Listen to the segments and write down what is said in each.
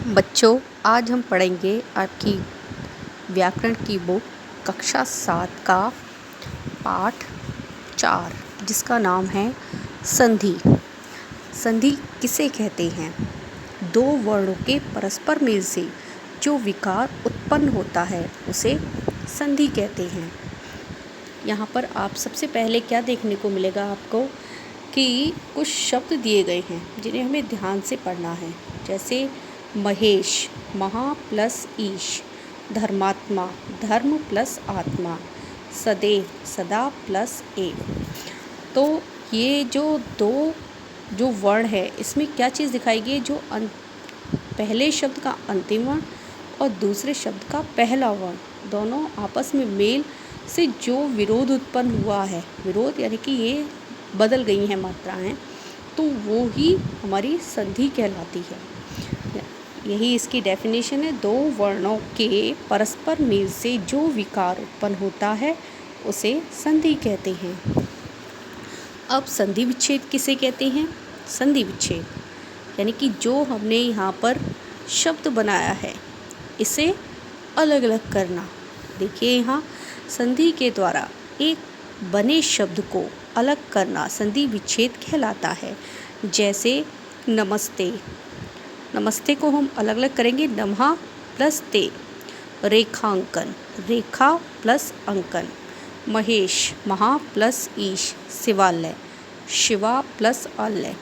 बच्चों, आज हम पढ़ेंगे आपकी व्याकरण की बुक कक्षा 7 का पाठ 4, जिसका नाम है संधि। संधि किसे कहते हैं? दो वर्णों के परस्पर मेल से जो विकार उत्पन्न होता है उसे संधि कहते हैं। यहाँ पर आप सबसे पहले क्या देखने को मिलेगा आपको कि कुछ शब्द दिए गए हैं जिन्हें हमें ध्यान से पढ़ना है। जैसे महेश, महा प्लस ईश, धर्मात्मा, धर्म प्लस आत्मा, सदैव, सदा प्लस एव। तो ये जो वर्ण है इसमें क्या चीज़ दिखाई गई? जो पहले शब्द का अंतिम वर्ण और दूसरे शब्द का पहला वर्ण दोनों आपस में मेल से जो विरोध उत्पन्न हुआ है, विरोध यानी कि ये बदल गई हैं मात्राएं, तो वो ही हमारी संधि कहलाती है। यही इसकी डेफिनेशन है। दो वर्णों के परस्पर मेल से जो विकार उत्पन्न होता है उसे संधि कहते हैं। अब संधि विच्छेद किसे कहते हैं? संधि विच्छेद यानी कि जो हमने यहाँ पर शब्द बनाया है इसे अलग अलग करना। देखिए, यहाँ संधि के द्वारा एक बने शब्द को अलग करना संधि विच्छेद कहलाता है। जैसे नमस्ते, नमस्ते को हम अलग अलग करेंगे नमः प्लस ते। रेखांकन, रेखा प्लस अंकन। महेश, महा प्लस ईश, शिवालय, शिवा प्लस आलय।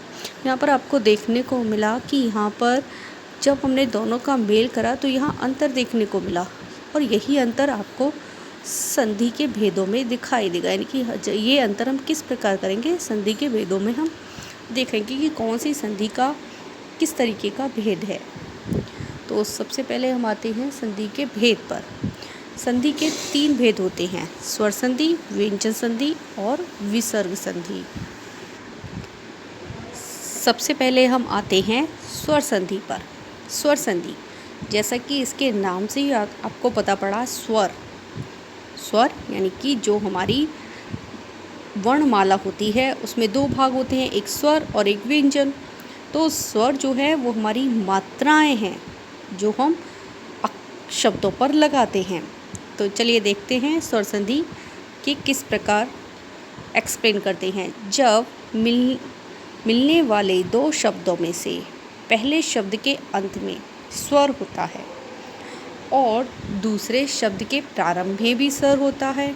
यहाँ पर आपको देखने को मिला कि यहाँ पर जब हमने दोनों का मेल करा तो यहाँ अंतर देखने को मिला, और यही अंतर आपको संधि के भेदों में दिखाई देगा। यानी कि ये अंतर हम किस प्रकार करेंगे? संधि के भेदों में हम देखेंगे कि कौन सी संधि का किस तरीके का भेद है। तो सबसे पहले हम आते हैं संधि के भेद पर। संधि के 3 भेद होते हैं: स्वर संधि, व्यंजन संधि और विसर्ग संधि। सबसे पहले हम आते हैं स्वर संधि पर। स्वर संधि, जैसा कि इसके नाम से ही आपको पता पड़ा, स्वर। स्वर यानी कि जो हमारी वर्णमाला होती है उसमें 2 भाग होते हैं, एक स्वर और एक व्यंजन। तो स्वर जो है वो हमारी मात्राएं हैं जो हम शब्दों पर लगाते हैं। तो चलिए देखते हैं स्वर संधि कि किस प्रकार एक्सप्लेन करते हैं। जब मिलने वाले 2 शब्दों में से पहले शब्द के अंत में स्वर होता है और दूसरे शब्द के प्रारंभ में भी स्वर होता है,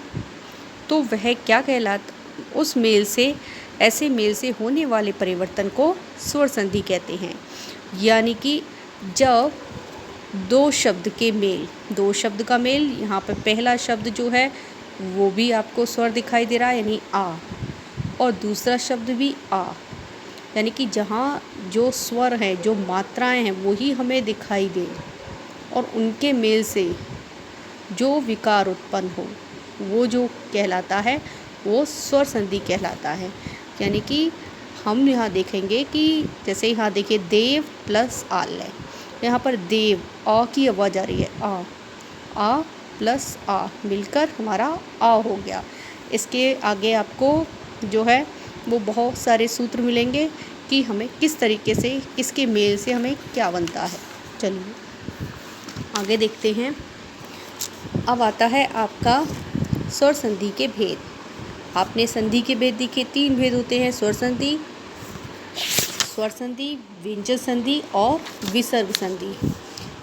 तो वह क्या कहलाता? उस मेल से, ऐसे मेल से होने वाले परिवर्तन को स्वर संधि कहते हैं। यानी कि जब 2 शब्द के मेल, 2 शब्द का मेल, यहाँ पर पहला शब्द जो है वो भी आपको स्वर दिखाई दे रहा है यानी आ, और दूसरा शब्द भी आ, यानी कि जहाँ जो स्वर हैं, जो मात्राएं हैं वो ही हमें दिखाई दे और उनके मेल से जो विकार उत्पन्न हो वो जो कहलाता है वो स्वर संधि कहलाता है। यानी कि हम यहाँ देखेंगे कि जैसे यहाँ देखिए देव प्लस आलय, यहाँ पर देव आ की आवाज़ आ रही है, आ प्लस आ मिलकर हमारा आ हो गया। इसके आगे आपको जो है वो बहुत सारे सूत्र मिलेंगे कि हमें किस तरीके से, किसके मेल से हमें क्या बनता है। चलिए आगे देखते हैं। अब आता है आपका स्वर संधि के भेद। आपने संधि के भेद देखे, 3 भेद होते हैं: स्वर संधि, व्यंजन संधि और विसर्ग संधि।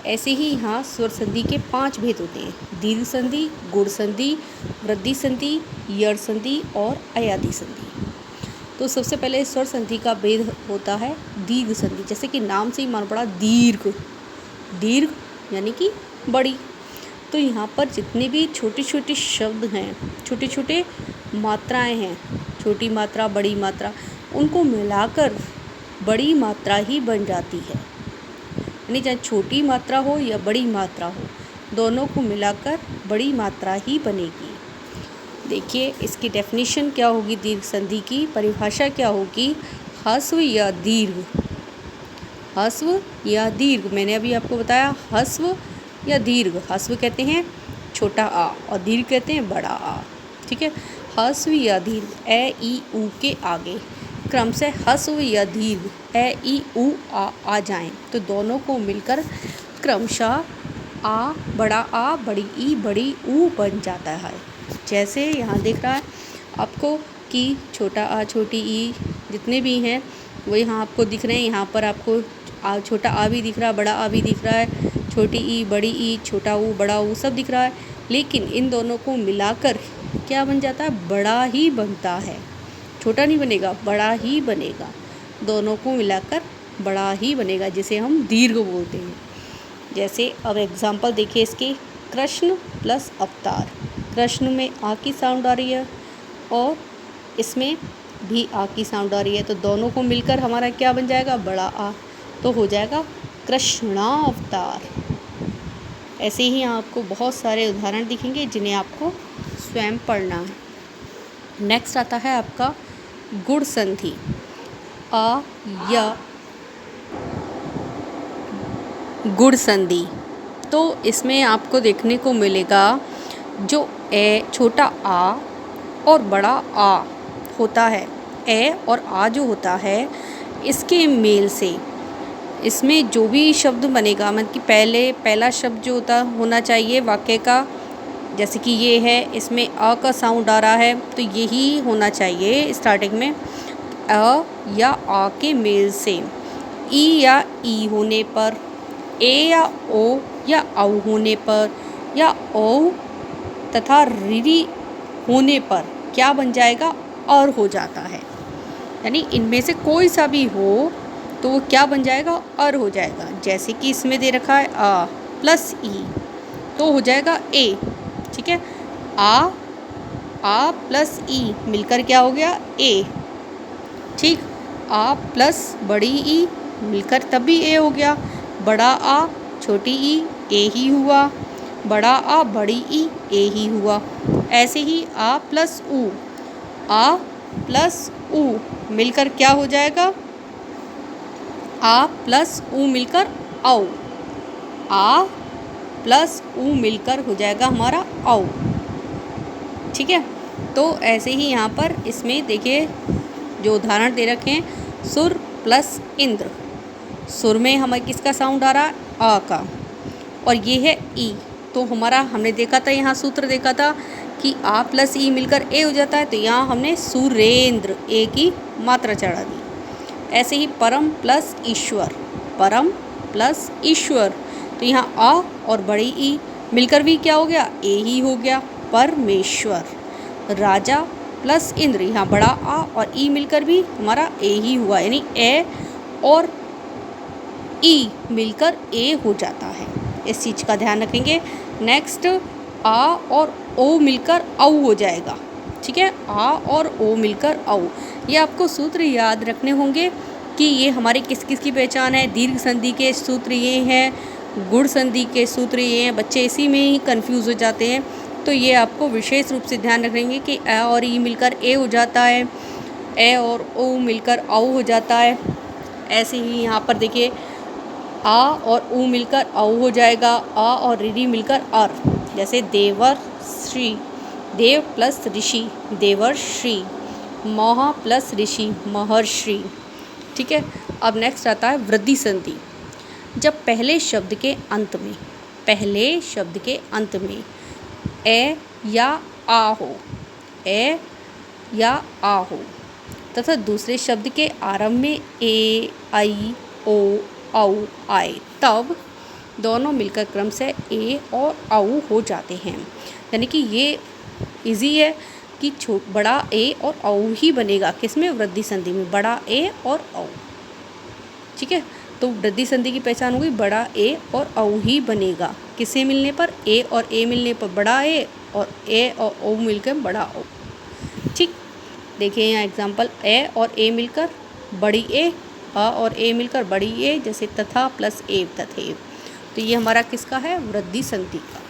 ऐसे ही यहाँ स्वर संधि के 5 भेद होते हैं: दीर्घ संधि, गुण संधि, वृद्धि संधि, यड़ संधि और अयादि संधि। तो सबसे पहले स्वर संधि का भेद होता है दीर्घ संधि। जैसे कि नाम से ही मालूम पड़ा, दीर्घ, दीर्घ यानी कि बड़ी। तो यहाँ पर जितने भी छोटे छोटे शब्द हैं, छोटे छोटे मात्राएं हैं, छोटी मात्रा, बड़ी मात्रा, उनको मिलाकर बड़ी मात्रा ही बन जाती है। यानी चाहे छोटी मात्रा हो या बड़ी मात्रा हो, दोनों को मिलाकर बड़ी मात्रा ही बनेगी। देखिए इसकी डेफिनेशन क्या होगी, दीर्घ संधि की परिभाषा क्या होगी? ह्रस्व या दीर्घ, ह्रस्व या दीर्घ। मैंने अभी आपको बताया ह्रस्व या दीर्घ। ह्रस्व कहते हैं छोटा आ और दीर्घ कहते हैं बड़ा आ। ठीक है, ह्रस्व या दीर्घ, ए ई ऊ के आगे क्रम से ह्रस्व या दीर्घ ए ई उ आ जाएं तो दोनों को मिलकर क्रमशः आ बड़ी ई बड़ी ऊ बन जाता है। जैसे यहाँ दिख रहा है आपको कि छोटा आ छोटी ई जितने भी हैं वो यहाँ आपको दिख रहे हैं। यहाँ पर आपको छोटा आ भी दिख रहा है, बड़ा आ भी दिख रहा है, छोटी ई बड़ी ई, छोटा ऊ बड़ा ऊ सब दिख रहा है। लेकिन इन दोनों को मिलाकर क्या बन जाता है? बड़ा ही बनता है। छोटा नहीं बनेगा, बड़ा ही बनेगा। दोनों को मिलाकर बड़ा ही बनेगा, जिसे हम दीर्घ बोलते हैं। जैसे अब एग्जाम्पल देखिए इसके, कृष्ण प्लस अवतार। कृष्ण में आ की साउंड आ रही है और इसमें भी आ की साउंड आ रही है, तो दोनों को मिलकर हमारा क्या बन जाएगा? बड़ा आ, तो हो जाएगा कृष्णावतार। ऐसे ही आपको बहुत सारे उदाहरण दिखेंगे जिन्हें आपको स्वयं पढ़ना है। नेक्स्ट आता है आपका गुण संधि। अ या गुण संधि, तो इसमें आपको देखने को मिलेगा जो ए छोटा आ और बड़ा आ होता है, ए और आ जो होता है इसके मेल से इसमें जो भी शब्द बनेगा, मतलब कि पहला शब्द जो होना चाहिए वाक्य का, जैसे कि ये है, इसमें अ का साउंड आ रहा है तो यही होना चाहिए स्टार्टिंग में। अ या आ के मेल से ई या ई होने पर, ए या ओ या औ होने पर, या ओ तथा री होने पर क्या बन जाएगा? और हो जाता है। यानी इनमें से कोई सा भी हो तो वो क्या बन जाएगा? और हो जाएगा। जैसे कि इसमें दे रखा है आ प्लस ई, तो हो जाएगा ए। ठीक है, आ प्लस ई मिलकर क्या हो गया? ए। ठीक, आ प्लस बड़ी ई मिलकर तभी ए हो गया। बड़ा आ छोटी ई ए ही हुआ, बड़ा आ बड़ी ई ए ही हुआ। ऐसे ही आ प्लस ऊ मिलकर क्या हो जाएगा? आ प्लस ऊ मिलकर औ। आ प्लस ऊ मिलकर हो जाएगा हमारा औ। ठीक है, तो ऐसे ही यहाँ पर इसमें देखिए जो उदाहरण दे रखे हैं, सुर प्लस इंद्र। सुर में हमें किसका साउंड आ रहा है? आ का, और ये है ई। तो हमारा हमने देखा था, यहाँ सूत्र देखा था कि आ प्लस ई मिलकर ए हो जाता है, तो यहाँ हमने सुरेंद्र ए की मात्रा चढ़ा दी। ऐसे ही परम प्लस ईश्वर, परम प्लस ईश्वर, तो यहाँ आ और बड़ी ई मिलकर भी क्या हो गया? ए ही हो गया, परमेश्वर। राजा प्लस इंद्र, यहाँ बड़ा आ और ई मिलकर भी हमारा ए ही हुआ, यानी ए और ई मिलकर ए हो जाता है। इस चीज़ का ध्यान रखेंगे। नेक्स्ट, आ और ओ मिलकर औ हो जाएगा। ठीक है, आ और ओ मिलकर औ। ये आपको सूत्र याद रखने होंगे कि ये हमारे किस किस की पहचान है। दीर्घ संधि के सूत्र ये हैं, गुण संधि के सूत्र ये हैं। बच्चे इसी में ही कंफ्यूज हो जाते हैं, तो ये आपको विशेष रूप से ध्यान रखेंगे कि ए और ई मिलकर ए हो जाता है, ए और ओ मिलकर औ हो जाता है। ऐसे ही यहाँ पर देखिए, आ और ऊ मिलकर औ हो जाएगा, आ और री मिलकर अर। जैसे देवर श्री, देव प्लस ऋषि देवर श्री, मोह प्लस ऋषि महर्षि। ठीक है, अब नेक्स्ट आता है वृद्धि संधि। जब पहले शब्द के अंत में ए या आ हो, ए या आ हो तथा दूसरे शब्द के आरंभ में ए आई ओ औ आए, तब दोनों मिलकर क्रम से ए और औ हो जाते हैं। यानी कि ये इजी है कि बड़ा ए और औ ही बनेगा। किसमें? वृद्धि संधि में, बड़ा ए और औ। ठीक है, तो वृद्धि संधि की पहचान हो गई, बड़ा ए और औ ही बनेगा। किसे मिलने पर? ए और ए मिलने पर बड़ा ए और ओ मिलकर बड़ा ओ। ठीक, देखिए यहाँ एग्जाम्पल, ए और ए मिलकर बड़ी ए, अ और ए मिलकर बड़ी ए, जैसे तथा प्लस एव तथेव। तो ये हमारा किसका है? वृद्धि संधि का।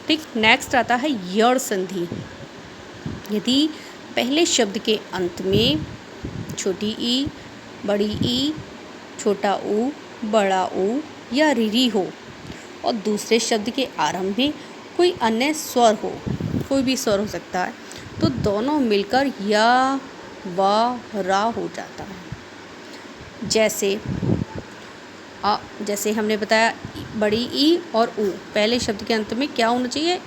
ठीक, नेक्स्ट आता है यड़ संधि। यदि पहले शब्द के अंत में छोटी ई, बड़ी ई, छोटा ऊ, बड़ा ऊ या री हो और दूसरे शब्द के आरंभ में कोई अन्य स्वर हो, कोई भी स्वर हो सकता है, तो दोनों मिलकर या, व रा हो जाता है। जैसे हमने बताया बड़ी ई और ऊ, पहले शब्द के अंत में क्या होना चाहिए?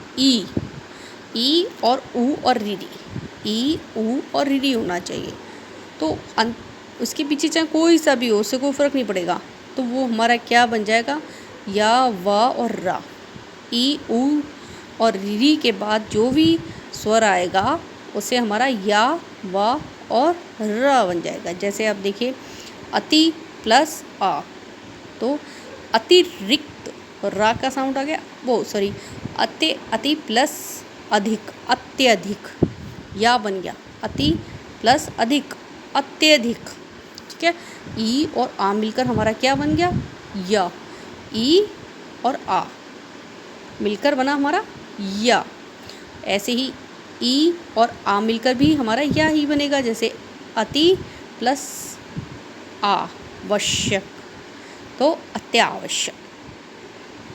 ई और ऊ और रीडी, ई ऊ और रीडी होना चाहिए। तो उसके पीछे चाहे कोई सा भी हो, उससे कोई फ़र्क नहीं पड़ेगा। तो वो हमारा क्या बन जाएगा? या व और रा। ई ऊ और री के बाद जो भी स्वर आएगा उसे हमारा या व और र बन जाएगा। जैसे आप देखिए अति प्लस आ, तो अतिरिक्त रा का साउंड आ गया, वो सॉरी अति प्लस अधिक, अत्यधिक, या बन गया अति प्लस अधिक, अत्यधिक। ठीक है, ई और आ मिलकर हमारा क्या बन गया? या। ई और आ मिलकर बना हमारा या। ऐसे ही ई और आ मिलकर भी हमारा या ही बनेगा। जैसे अति प्लस आवश्यक, तो अत्यावश्यक।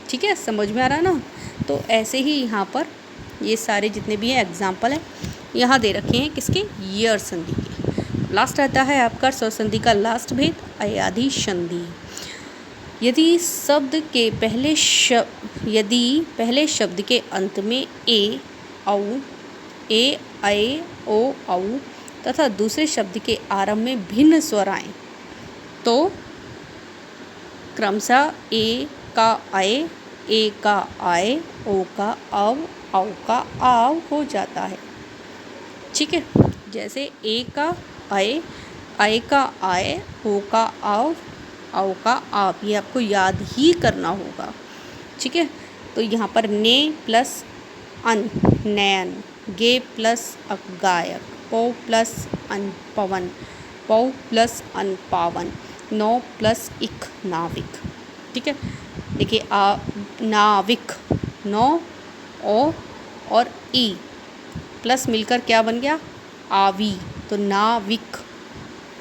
ठीक है, समझ में आ रहा है ना? तो ऐसे ही यहाँ पर ये सारे जितने भी हैं एग्जाम्पल हैं यहाँ दे रखे हैं किसके? यर संधि के। लास्ट आता है आपका स्वर संधि का लास्ट भेद, अयाधि संधि। यदि पहले शब्द के अंत में ए ऐ ओ औ तथा दूसरे शब्द के आरंभ में भिन्न स्वर आएं तो क्रमशः ए का आय, ओ का औ का आव हो जाता है। ठीक है, जैसे ए का आय का आय, ओ का आव का आप, ये आपको याद ही करना होगा। ठीक है, तो यहाँ पर ने प्लस अन नयन, गे प्लस गायक, पौ प्लस अन पवन, पौ प्लस अन पावन, नौ प्लस इक नाविक। ठीक है, देखिए नाविक, नौ ओ और ई प्लस मिलकर क्या बन गया? आवी, तो नाविक।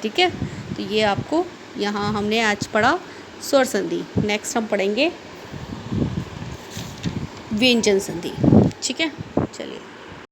ठीक है, तो ये आपको यहाँ हमने आज पढ़ा स्वर संधि। नेक्स्ट हम पढ़ेंगे व्यंजन संधि। ठीक है, चलिए।